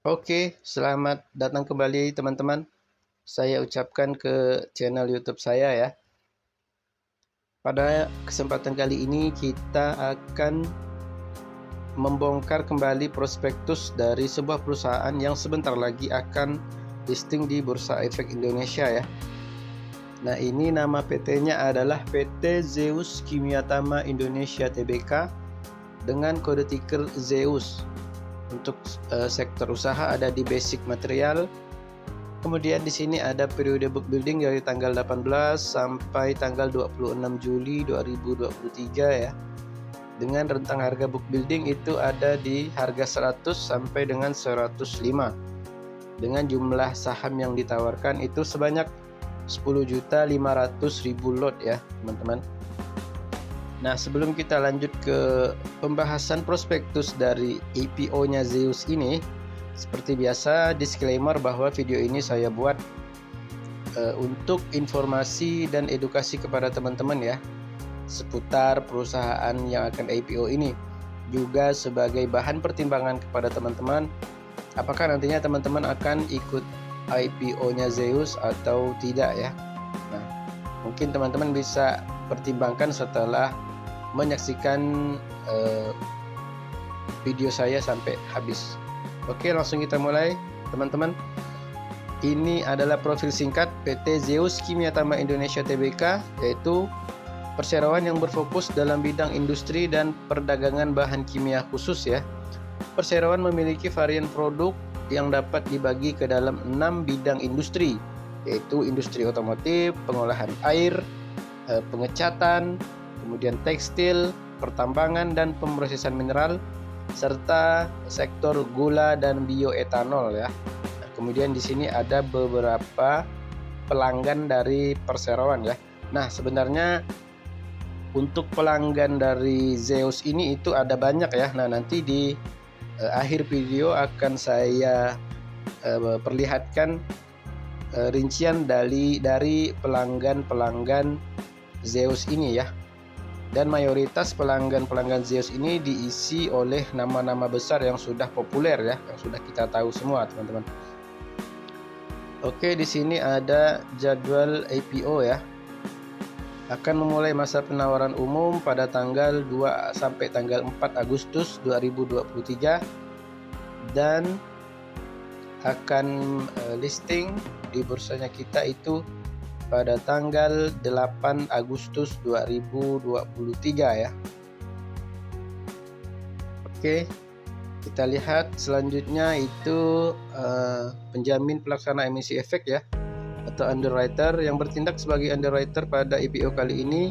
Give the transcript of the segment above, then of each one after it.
Oke, selamat datang kembali teman-teman. Saya ucapkan ke channel YouTube saya ya. Pada kesempatan kali ini kita akan membongkar kembali prospektus dari sebuah perusahaan yang sebentar lagi akan listing di Bursa Efek Indonesia ya. Nah, ini nama PT-nya adalah PT Zeus Kimia Tama Indonesia Tbk dengan kode ticker Zeus. Untuk sektor usaha ada di basic material. Kemudian di sini ada periode book building dari tanggal 18 sampai tanggal 26 Juli 2023 ya. Dengan rentang harga book building itu ada di harga 100 sampai dengan 105. Dengan jumlah saham yang ditawarkan itu sebanyak 10.500.000 lot ya, teman-teman. Nah, sebelum kita lanjut ke pembahasan prospektus dari IPO-nya Zeus ini, seperti biasa disclaimer bahwa video ini saya buat untuk informasi dan edukasi kepada teman-teman ya, seputar perusahaan yang akan IPO ini. Juga sebagai bahan pertimbangan kepada teman-teman, apakah nantinya teman-teman akan ikut IPO-nya Zeus atau tidak ya. Nah, mungkin teman-teman bisa pertimbangkan setelah menyaksikan video saya sampai habis. Oke, langsung kita mulai teman-teman. Ini adalah profil singkat PT Zeus Kimia Tama Indonesia Tbk, yaitu perseroan yang berfokus dalam bidang industri dan perdagangan bahan kimia khusus ya. Perseroan memiliki varian produk yang dapat dibagi ke dalam 6 bidang industri, yaitu industri otomotif, pengolahan air, pengecatan, kemudian tekstil, pertambangan dan pemrosesan mineral, serta sektor gula dan bioetanol ya. Nah, kemudian di sini ada beberapa pelanggan dari perseroan ya. Nah, sebenarnya untuk pelanggan dari Zeus ini itu ada banyak ya. Nah, nanti di akhir video akan saya perlihatkan rincian dari pelanggan Zeus ini ya. Dan mayoritas pelanggan Zeus ini diisi oleh nama-nama besar yang sudah populer ya, yang sudah kita tahu semua teman-teman. Oke, di sini ada jadwal IPO ya. Akan memulai masa penawaran umum pada tanggal 2 sampai tanggal 4 Agustus 2023 dan akan listing di bursanya kita itu pada tanggal 8 Agustus 2023 ya. Oke, kita lihat selanjutnya itu penjamin pelaksana emisi efek ya, atau underwriter. Yang bertindak sebagai underwriter pada IPO kali ini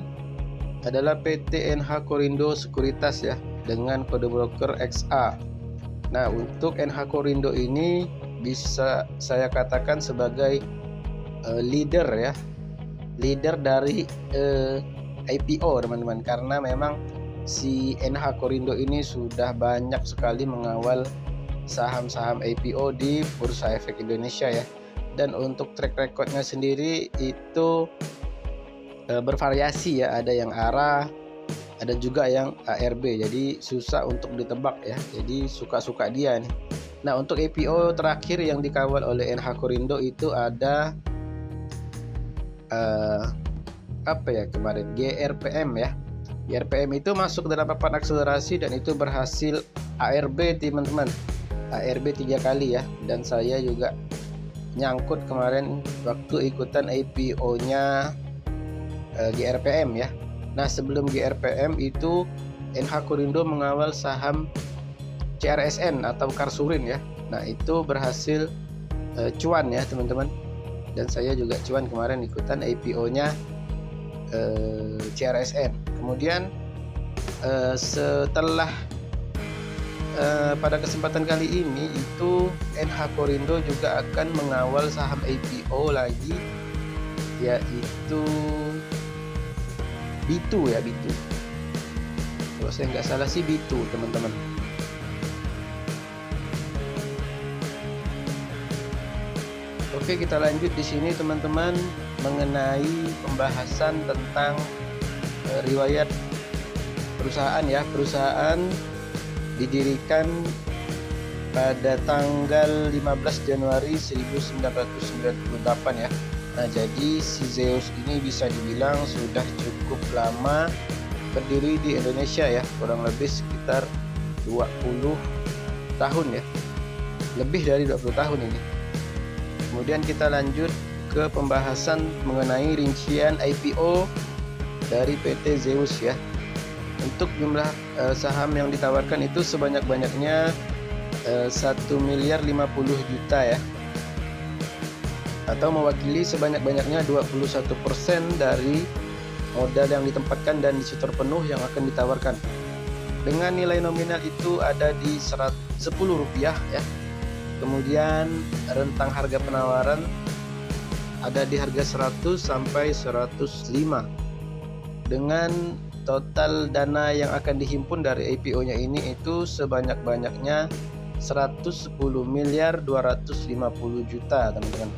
adalah PT NH Korindo Sekuritas ya, dengan kode broker XA. Nah, untuk NH Korindo ini bisa saya katakan sebagai leader ya, leader dari IPO teman-teman, karena memang si NH Korindo ini sudah banyak sekali mengawal saham-saham IPO di Bursa Efek Indonesia ya. Dan untuk track recordnya sendiri itu bervariasi ya, ada yang ARA, ada juga yang ARB, jadi susah untuk ditebak ya, jadi suka-suka dia nih. Nah, untuk IPO terakhir yang dikawal oleh NH Korindo itu ada kemarin GRPM ya. GRPM itu masuk dalam papan akselerasi dan itu berhasil ARB teman-teman, ARB 3 kali ya. Dan saya juga nyangkut kemarin waktu ikutan IPO-nya GRPM ya. Nah, sebelum GRPM itu NH Korindo mengawal saham CRSN atau Karsurin ya. Nah, itu berhasil cuan ya teman-teman. Dan saya juga cuan kemarin ikutan IPO-nya CRSN. Kemudian setelah pada kesempatan kali ini itu NH Korindo juga akan mengawal saham IPO lagi, yaitu B2 ya, B2. Kalau saya nggak salah sih B2 teman-teman. Oke, kita lanjut di sini teman-teman mengenai pembahasan tentang riwayat perusahaan ya. Perusahaan didirikan pada tanggal 15 Januari 1998 ya. Nah, jadi si Zeus ini bisa dibilang sudah cukup lama berdiri di Indonesia ya, kurang lebih sekitar 20 tahun ya, lebih dari 20 tahun ini. Kemudian kita lanjut ke pembahasan mengenai rincian IPO dari PT Zeus ya. Untuk jumlah saham yang ditawarkan itu sebanyak-banyaknya 1 miliar 50 juta ya, atau mewakili sebanyak-banyaknya 21% dari modal yang ditempatkan dan disetor penuh yang akan ditawarkan. Dengan nilai nominal itu ada di Rp10 ya. Kemudian rentang harga penawaran ada di harga 100 sampai 105. Dengan total dana yang akan dihimpun dari IPO-nya ini itu sebanyak-banyaknya 110 miliar 250 juta, teman-teman.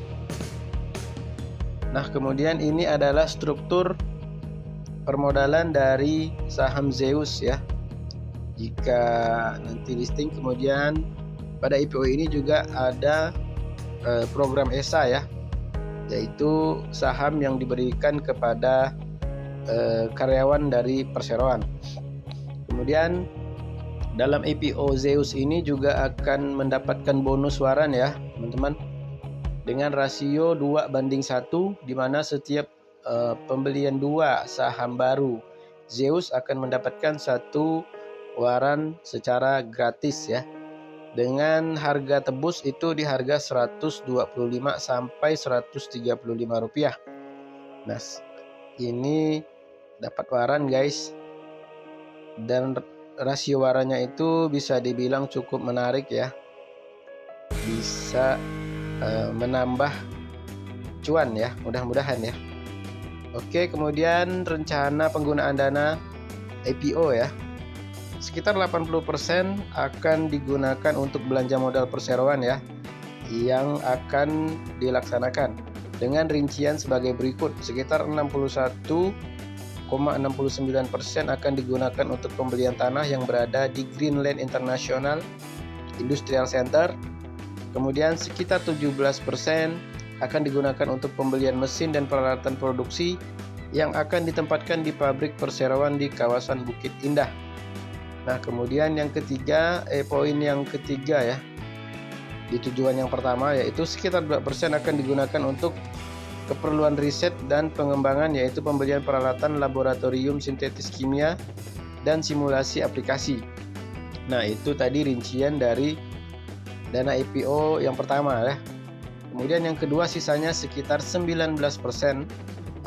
Nah, kemudian ini adalah struktur permodalan dari saham Zeus ya. Jika nanti listing, kemudian pada IPO ini juga ada program ESA ya, yaitu saham yang diberikan kepada karyawan dari perseroan. Kemudian dalam IPO Zeus ini juga akan mendapatkan bonus waran ya, teman-teman, dengan rasio 2:1, di mana setiap pembelian 2 saham baru Zeus akan mendapatkan 1 waran secara gratis ya, dengan harga tebus itu di harga Rp125 sampai Rp135. Nah, ini dapat waran guys, dan rasio warannya itu bisa dibilang cukup menarik ya, bisa menambah cuan ya, mudah-mudahan ya. Oke, kemudian rencana penggunaan dana IPO ya. Sekitar 80% akan digunakan untuk belanja modal perseroan ya, yang akan dilaksanakan dengan rincian sebagai berikut. Sekitar 61,69% akan digunakan untuk pembelian tanah yang berada di Greenland International Industrial Center. Kemudian sekitar 17% akan digunakan untuk pembelian mesin dan peralatan produksi yang akan ditempatkan di pabrik perseroan di kawasan Bukit Indah. Nah, kemudian yang ketiga, poin yang ketiga ya, di tujuan yang pertama, yaitu sekitar 2% akan digunakan untuk keperluan riset dan pengembangan, yaitu pembelian peralatan laboratorium sintetis kimia dan simulasi aplikasi. Nah, itu tadi rincian dari dana IPO yang pertama ya. Kemudian yang kedua, sisanya sekitar 19%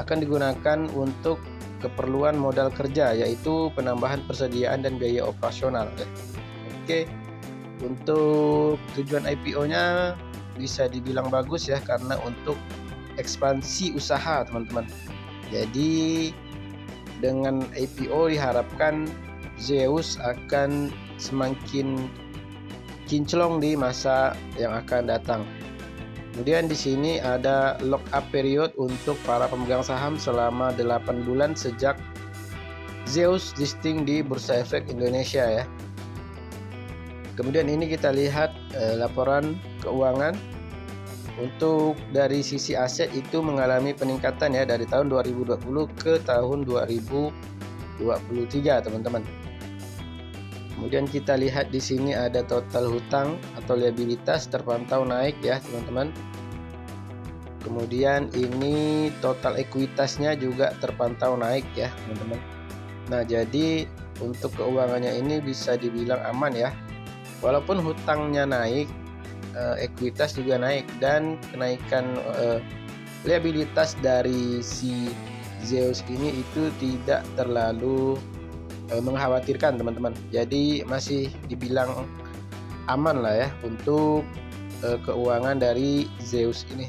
akan digunakan untuk keperluan modal kerja, yaitu penambahan persediaan dan biaya operasional ya. Oke, untuk tujuan IPO-nya bisa dibilang bagus ya, karena untuk ekspansi usaha, teman-teman. Jadi dengan IPO diharapkan Zeus akan semakin kinclong di masa yang akan datang. Kemudian di sini ada lock up period untuk para pemegang saham selama 8 bulan sejak Zeus listing di Bursa Efek Indonesia ya. Kemudian ini kita lihat laporan keuangan. Untuk dari sisi aset itu mengalami peningkatan ya, dari tahun 2020 ke tahun 2023, teman-teman. Kemudian kita lihat di sini ada total hutang atau liabilitas terpantau naik ya, teman-teman. Kemudian ini total ekuitasnya juga terpantau naik ya, teman-teman. Nah, jadi untuk keuangannya ini bisa dibilang aman ya. Walaupun hutangnya naik, ekuitas juga naik, dan kenaikan liabilitas dari si Zeus ini itu tidak terlalu mengkhawatirkan, teman-teman. Jadi masih dibilang aman lah ya untuk keuangan dari Zeus ini.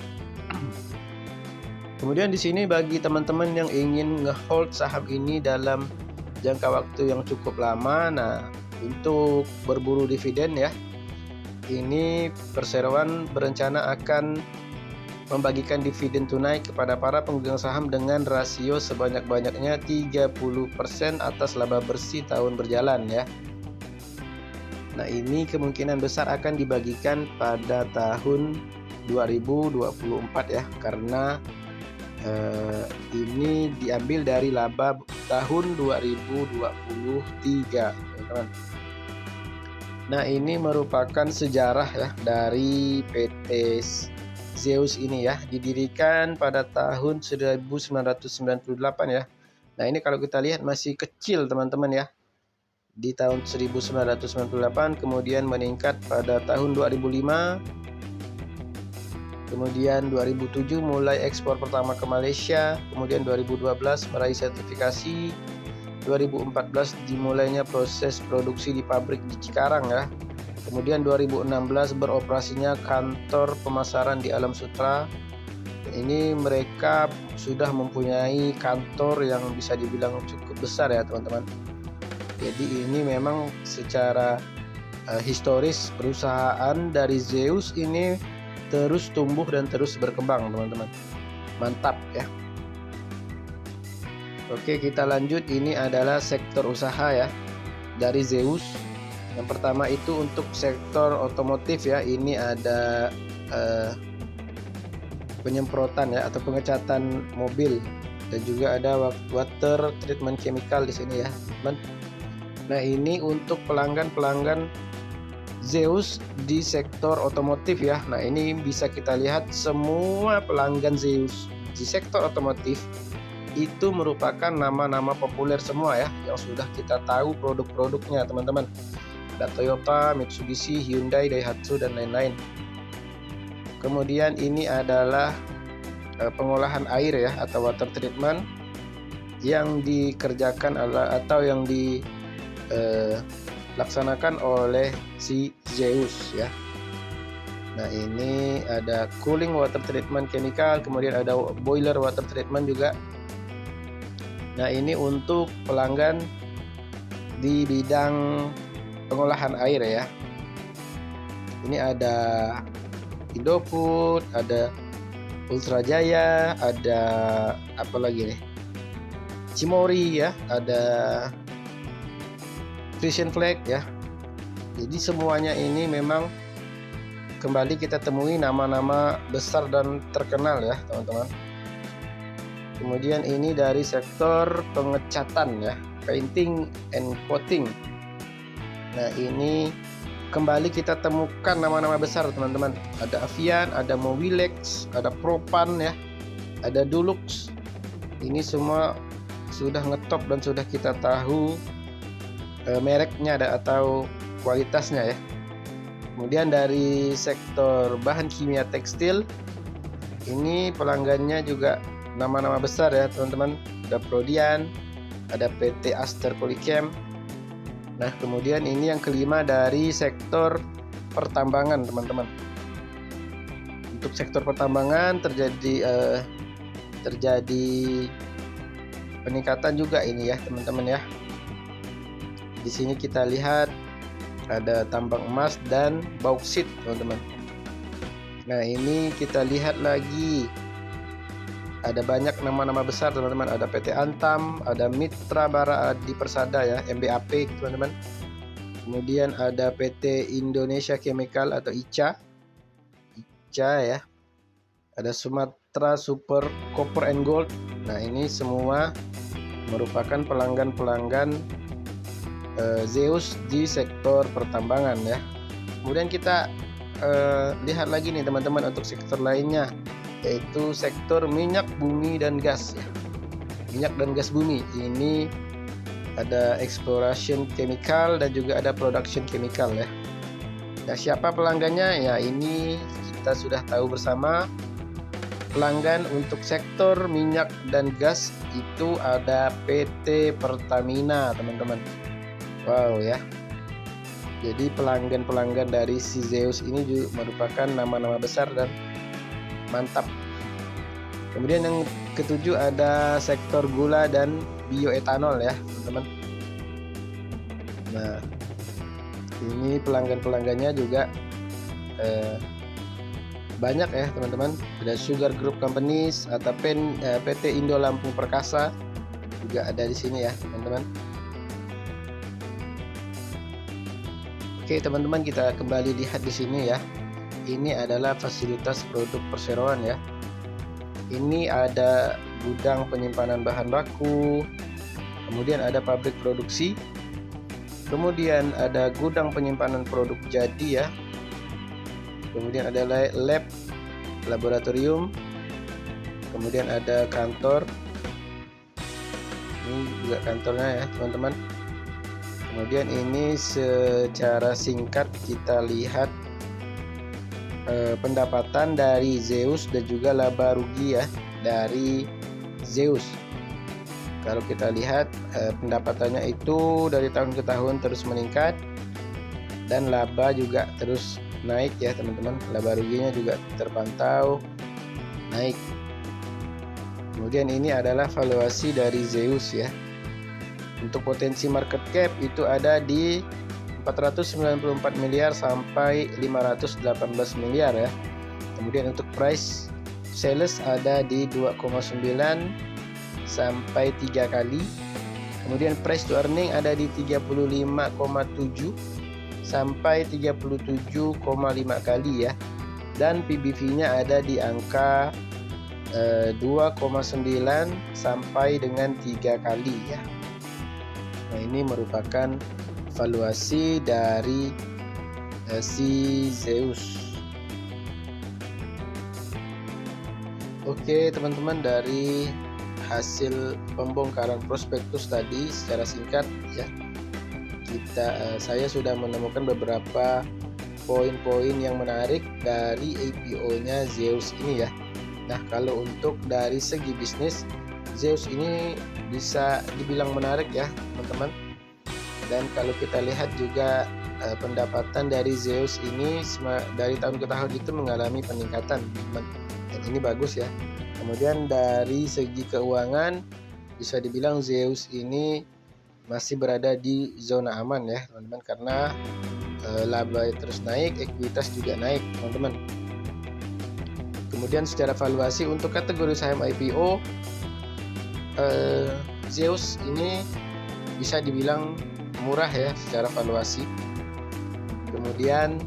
Kemudian di sini bagi teman-teman yang ingin ngehold saham ini dalam jangka waktu yang cukup lama, nah untuk berburu dividen ya, ini perseroan berencana akan membagikan dividen tunai kepada para pemegang saham dengan rasio sebanyak-banyaknya 30% atas laba bersih tahun berjalan ya. Nah, ini kemungkinan besar akan dibagikan pada tahun 2024 ya, karena ini diambil dari laba tahun 2023, teman-teman. Nah, ini merupakan sejarah ya dari PT Zeus ini ya, didirikan pada tahun 1998 ya. Nah, ini kalau kita lihat masih kecil teman-teman ya. Di tahun 1998, kemudian meningkat pada tahun 2005, kemudian 2007 mulai ekspor pertama ke Malaysia, kemudian 2012 meraih sertifikasi, 2014 dimulainya proses produksi di pabrik di Cikarang ya. Kemudian 2016 beroperasinya kantor pemasaran di Alam Sutera. Ini mereka sudah mempunyai kantor yang bisa dibilang cukup besar ya teman-teman. Jadi ini memang secara historis perusahaan dari Zeus ini terus tumbuh dan terus berkembang teman-teman. Mantap ya. Oke, kita lanjut. Ini adalah sektor usaha ya dari Zeus. Yang pertama itu untuk sektor otomotif ya. Ini ada penyemprotan ya atau pengecatan mobil, dan juga ada water treatment chemical di sini ya, teman. Nah, ini untuk pelanggan-pelanggan Zeus di sektor otomotif ya. Nah, ini bisa kita lihat semua pelanggan Zeus di sektor otomotif itu merupakan nama-nama populer semua ya, yang sudah kita tahu produk-produknya teman-teman. Ada Toyota, Mitsubishi, Hyundai, Daihatsu, dan lain-lain. Kemudian ini adalah pengolahan air ya atau water treatment yang dikerjakan atau yang dilaksanakan oleh si Zeus ya. Nah, ini ada cooling water treatment chemical, kemudian ada boiler water treatment juga. Nah, ini untuk pelanggan di bidang pengolahan air ya. Ini ada Indofood, ada Ultra Jaya, ada apa lagi nih? Cimori ya, ada Frisian Flag ya. Jadi semuanya ini memang kembali kita temui nama-nama besar dan terkenal ya teman-teman. Kemudian ini dari sektor pengecatan ya, painting and coating. Nah, ini kembali kita temukan nama-nama besar teman-teman. Ada Avian, ada Mobilex, ada Propan ya, ada Dulux. Ini semua sudah ngetop dan sudah kita tahu mereknya atau kualitasnya ya. Kemudian dari sektor bahan kimia tekstil, ini pelanggannya juga nama-nama besar ya teman-teman. Ada Prodian, ada PT Aster Polychem. Nah, kemudian ini yang kelima dari sektor pertambangan teman-teman. Untuk sektor pertambangan terjadi peningkatan juga ini ya teman-teman ya. Di sini kita lihat ada tambang emas dan bauksit teman-teman. Nah, ini kita lihat lagi ada banyak nama-nama besar teman-teman. Ada PT Antam, ada Mitra Bara Adi Persada ya, MBAP teman-teman. Kemudian ada PT Indonesia Chemical atau ICA ya. Ada Sumatera Super Copper and Gold. Nah, ini semua merupakan pelanggan-pelanggan Zeus di sektor pertambangan ya. Kemudian kita lihat lagi nih teman-teman untuk sektor lainnya, yaitu sektor minyak bumi dan gas ya. Minyak dan gas bumi ini ada exploration chemical dan juga ada production chemical ya. Nah, siapa pelanggannya ya? Ini kita sudah tahu bersama. Pelanggan untuk sektor minyak dan gas itu ada PT Pertamina teman-teman. Wow ya. Jadi pelanggan-pelanggan dari si Zeus ini juga merupakan nama-nama besar dan mantap. Kemudian yang ketujuh ada sektor gula dan bioetanol ya teman-teman. Nah, ini pelanggan-pelanggannya juga banyak ya teman-teman. Ada Sugar Group Companies atau PT Indo Lampung Perkasa juga ada di sini ya teman-teman. Oke teman-teman, kita kembali lihat di sini ya. Ini adalah fasilitas produk perseroan ya. Ini ada gudang penyimpanan bahan baku, kemudian ada pabrik produksi, kemudian ada gudang penyimpanan produk jadi ya, kemudian ada lab, laboratorium, kemudian ada kantor. Ini juga kantornya ya teman-teman. Kemudian ini secara singkat kita lihat pendapatan dari Zeus dan juga laba rugi ya dari Zeus. Kalau kita lihat pendapatannya itu dari tahun ke tahun terus meningkat, dan laba juga terus naik ya teman-teman. Laba ruginya juga terpantau naik. Kemudian ini adalah valuasi dari Zeus ya. Untuk potensi market cap itu ada di 494 miliar sampai 518 miliar ya. Kemudian untuk price sales ada di 2,9 sampai 3 kali. Kemudian price to earning ada di 35,7 sampai 37,5 kali ya. Dan PBV-nya ada di angka 2,9 sampai dengan 3 kali ya. Nah, ini merupakan valuasi dari si Zeus. Oke teman-teman, dari hasil pembongkaran prospektus tadi secara singkat ya, saya sudah menemukan beberapa poin-poin yang menarik dari IPO-nya Zeus ini ya. Nah, kalau untuk dari segi bisnis, Zeus ini bisa dibilang menarik ya teman-teman. Dan kalau kita lihat juga pendapatan dari Zeus ini dari tahun ke tahun itu mengalami peningkatan teman-teman. Dan ini bagus ya. Kemudian dari segi keuangan bisa dibilang Zeus ini masih berada di zona aman ya teman-teman, karena laba terus naik, ekuitas juga naik teman-teman. Kemudian secara valuasi untuk kategori saham IPO, Zeus ini bisa dibilang murah ya secara valuasi. Kemudian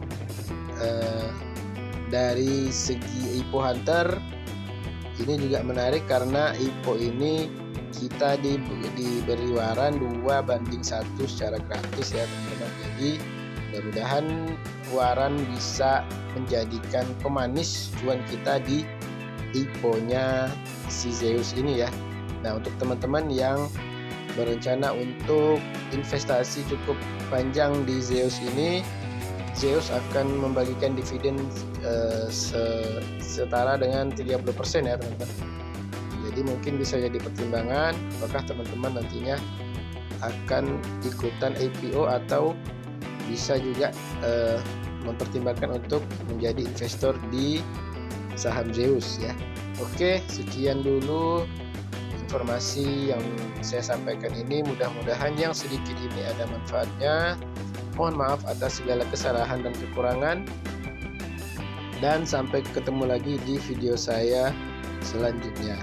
dari segi IPO Hunter ini juga menarik karena IPO ini kita diberi waran 2:1 secara gratis ya teman-teman. Jadi mudah-mudahan waran bisa menjadikan pemanis cuan kita di IPO-nya si Zeus ini ya. Nah, untuk teman-teman yang berencana untuk investasi cukup panjang di Zeus ini, Zeus akan membagikan dividen setara dengan 30% ya teman-teman. Jadi mungkin bisa jadi pertimbangan apakah teman-teman nantinya akan ikutan IPO atau bisa juga mempertimbangkan untuk menjadi investor di saham Zeus ya. Oke, sekian dulu informasi yang saya sampaikan ini. Mudah-mudahan yang sedikit ini ada manfaatnya. Mohon maaf atas segala kesalahan dan kekurangan, dan sampai ketemu lagi di video saya selanjutnya.